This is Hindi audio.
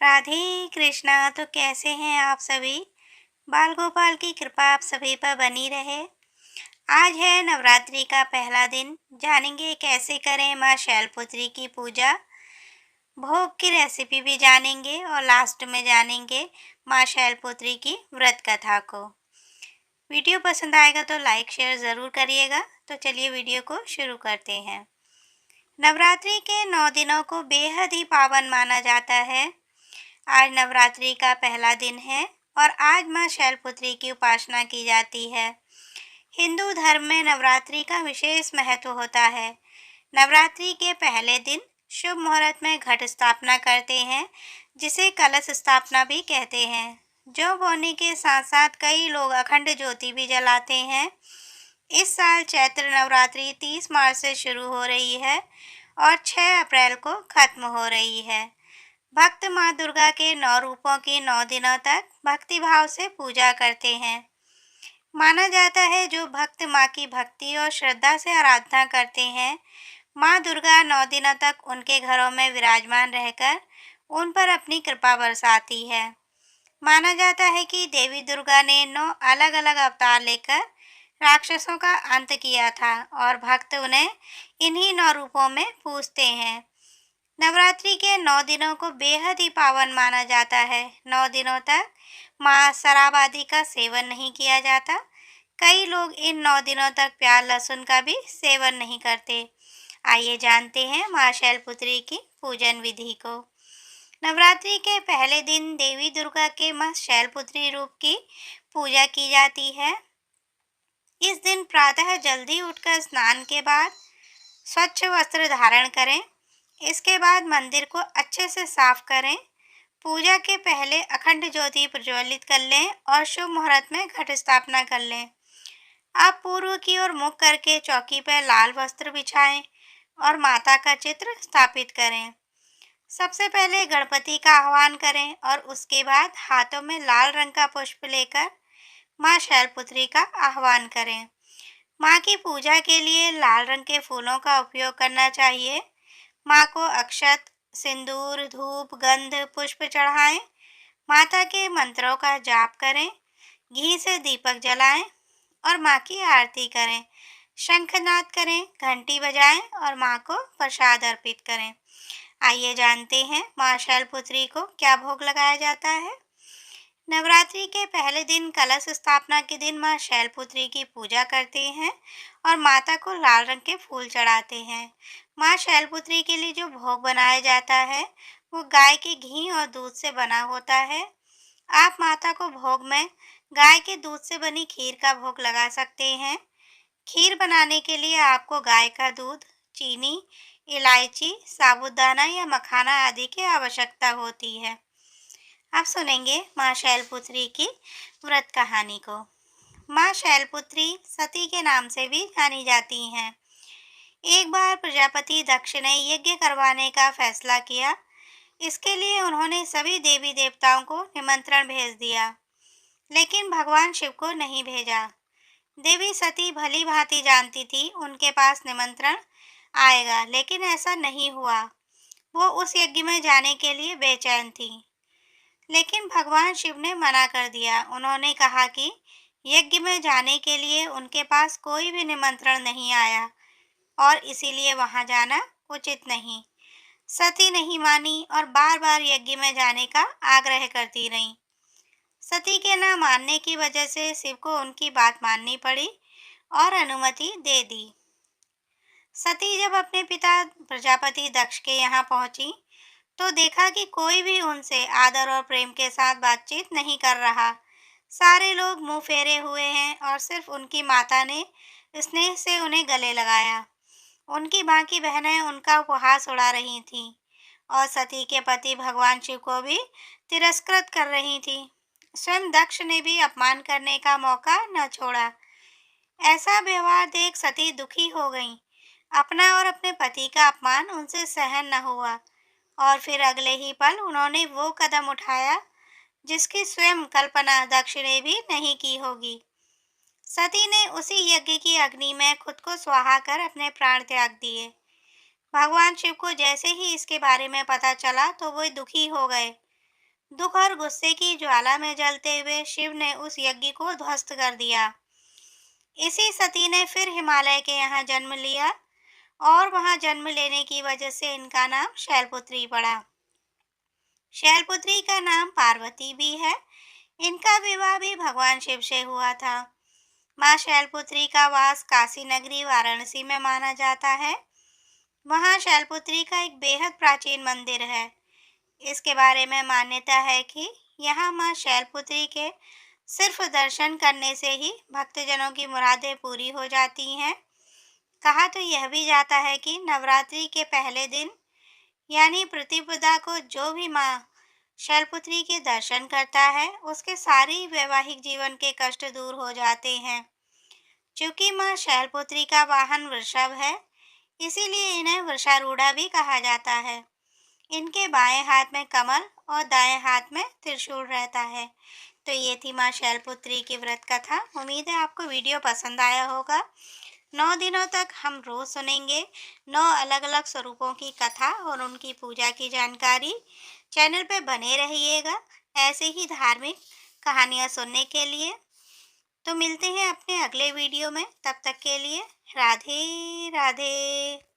राधे कृष्णा। तो कैसे हैं आप सभी? बाल गोपाल की कृपा आप सभी पर बनी रहे। आज है नवरात्रि का पहला दिन। जानेंगे कैसे करें माँ शैलपुत्री की पूजा। भोग की रेसिपी भी जानेंगे और लास्ट में जानेंगे माँ शैलपुत्री की व्रत कथा को। वीडियो पसंद आएगा तो लाइक शेयर ज़रूर करिएगा। तो चलिए वीडियो को शुरू करते हैं। नवरात्रि के 9 दिनों को बेहद ही पावन माना जाता है। आज नवरात्रि का पहला दिन है और आज माँ शैलपुत्री की उपासना की जाती है। हिंदू धर्म में नवरात्रि का विशेष महत्व होता है। नवरात्रि के पहले दिन शुभ मुहूर्त में घट स्थापना करते हैं, जिसे कलश स्थापना भी कहते हैं। जो होने के साथ साथ कई लोग अखंड ज्योति भी जलाते हैं। इस साल चैत्र नवरात्रि 30 मार्च से शुरू हो रही है और 6 अप्रैल को खत्म हो रही है। भक्त माँ दुर्गा के 9 रूपों की 9 दिनों तक भक्ति भाव से पूजा करते हैं। माना जाता है जो भक्त माँ की भक्ति और श्रद्धा से आराधना करते हैं, माँ दुर्गा 9 दिनों तक उनके घरों में विराजमान रहकर उन पर अपनी कृपा बरसाती है। माना जाता है कि देवी दुर्गा ने 9 अलग अलग अवतार लेकर राक्षसों का अंत किया था और भक्त उन्हें इन्हीं 9 रूपों में पूजते हैं। नवरात्रि के 9 दिनों को बेहद ही पावन माना जाता है। 9 दिनों तक मांस शराब आदि का सेवन नहीं किया जाता। कई लोग इन 9 दिनों तक प्याज लहसुन का भी सेवन नहीं करते। आइए जानते हैं माँ शैलपुत्री की पूजन विधि को। नवरात्रि के पहले दिन देवी दुर्गा के माँ शैलपुत्री रूप की पूजा की जाती है। इस दिन प्रातः जल्दी उठकर स्नान के बाद स्वच्छ वस्त्र धारण करें। इसके बाद मंदिर को अच्छे से साफ करें। पूजा के पहले अखंड ज्योति प्रज्वलित कर लें और शुभ मुहूर्त में घट स्थापना कर लें। आप पूर्व की ओर मुख करके चौकी पर लाल वस्त्र बिछाएं और माता का चित्र स्थापित करें। सबसे पहले गणपति का आह्वान करें और उसके बाद हाथों में लाल रंग का पुष्प लेकर माँ शैलपुत्री का आह्वान करें। माँ की पूजा के लिए लाल रंग के फूलों का उपयोग करना चाहिए। माँ को अक्षत, सिंदूर, धूप, गंध, पुष्प चढ़ाएं। माता के मंत्रों का जाप करें। घी से दीपक जलाएं और माँ की आरती करें। शंखनाद करें, घंटी बजाएं और माँ को प्रसाद अर्पित करें। आइए जानते हैं माँ शैलपुत्री को क्या भोग लगाया जाता है। नवरात्रि के पहले दिन कलश स्थापना के दिन माँ शैलपुत्री की पूजा करते हैं और माता को लाल रंग के फूल चढ़ाते हैं। माँ शैलपुत्री के लिए जो भोग बनाया जाता है वो गाय के घी और दूध से बना होता है। आप माता को भोग में गाय के दूध से बनी खीर का भोग लगा सकते हैं। खीर बनाने के लिए आपको गाय का दूध, चीनी, इलायची, साबूदाना या मखाना आदि की आवश्यकता होती है। अब सुनेंगे माँ शैलपुत्री की व्रत कहानी को। माँ शैलपुत्री सती के नाम से भी जानी जाती हैं। एक बार प्रजापति दक्ष ने यज्ञ करवाने का फैसला किया। इसके लिए उन्होंने सभी देवी देवताओं को निमंत्रण भेज दिया, लेकिन भगवान शिव को नहीं भेजा। देवी सती भली भांति जानती थी उनके पास निमंत्रण आएगा, लेकिन ऐसा नहीं हुआ। वो उस यज्ञ में जाने के लिए बेचैन थी, लेकिन भगवान शिव ने मना कर दिया। उन्होंने कहा कि यज्ञ में जाने के लिए उनके पास कोई भी निमंत्रण नहीं आया और इसीलिए वहां जाना उचित नहीं। सती नहीं मानी और बार बार यज्ञ में जाने का आग्रह करती रहीं। सती के न मानने की वजह से शिव को उनकी बात माननी पड़ी और अनुमति दे दी। सती जब अपने पिता प्रजापति दक्ष के यहाँ पहुंची तो देखा कि कोई भी उनसे आदर और प्रेम के साथ बातचीत नहीं कर रहा। सारे लोग मुंह फेरे हुए हैं और सिर्फ उनकी माता ने स्नेह से उन्हें गले लगाया। उनकी बाकी बहनें उनका उपहास उड़ा रही थीं और सती के पति भगवान शिव को भी तिरस्कृत कर रही थीं। स्वयं दक्ष ने भी अपमान करने का मौका न छोड़ा। ऐसा व्यवहार देख सती दुखी हो गईं। अपना और अपने पति का अपमान उनसे सहन न हुआ और फिर अगले ही पल उन्होंने वो कदम उठाया जिसकी स्वयं कल्पना दक्ष ने भी नहीं की होगी। सती ने उसी यज्ञ की अग्नि में खुद को स्वाहा कर अपने प्राण त्याग दिए। भगवान शिव को जैसे ही इसके बारे में पता चला तो वो दुखी हो गए। दुख और गुस्से की ज्वाला में जलते हुए शिव ने उस यज्ञ को ध्वस्त कर दिया। इसी सती ने फिर हिमालय के यहाँ जन्म लिया और वहाँ जन्म लेने की वजह से इनका नाम शैलपुत्री पड़ा। शैलपुत्री का नाम पार्वती भी है। इनका विवाह भी भगवान शिव से हुआ था। माँ शैलपुत्री का वास काशी नगरी वाराणसी में माना जाता है। वहाँ शैलपुत्री का एक बेहद प्राचीन मंदिर है। इसके बारे में मान्यता है कि यहाँ माँ शैलपुत्री के सिर्फ दर्शन करने से ही भक्तजनों की मुरादें पूरी हो जाती हैं। कहा तो यह भी जाता है कि नवरात्रि के पहले दिन यानी प्रतिपदा को जो भी माँ शैलपुत्री के दर्शन करता है उसके सारी वैवाहिक जीवन के कष्ट दूर हो जाते हैं। चूंकि माँ शैलपुत्री का वाहन वृषभ है, इसीलिए इन्हें वृषारूढ़ा भी कहा जाता है। इनके बाएं हाथ में कमल और दाएं हाथ में त्रिशूल रहता है। तो ये थी माँ शैलपुत्री की व्रत कथा। उम्मीद है आपको वीडियो पसंद आया होगा। 9 दिनों तक हम रोज सुनेंगे 9 अलग अलग स्वरूपों की कथा और उनकी पूजा की जानकारी। चैनल पे बने रहिएगा ऐसे ही धार्मिक कहानियाँ सुनने के लिए। तो मिलते हैं अपने अगले वीडियो में, तब तक के लिए राधे राधे।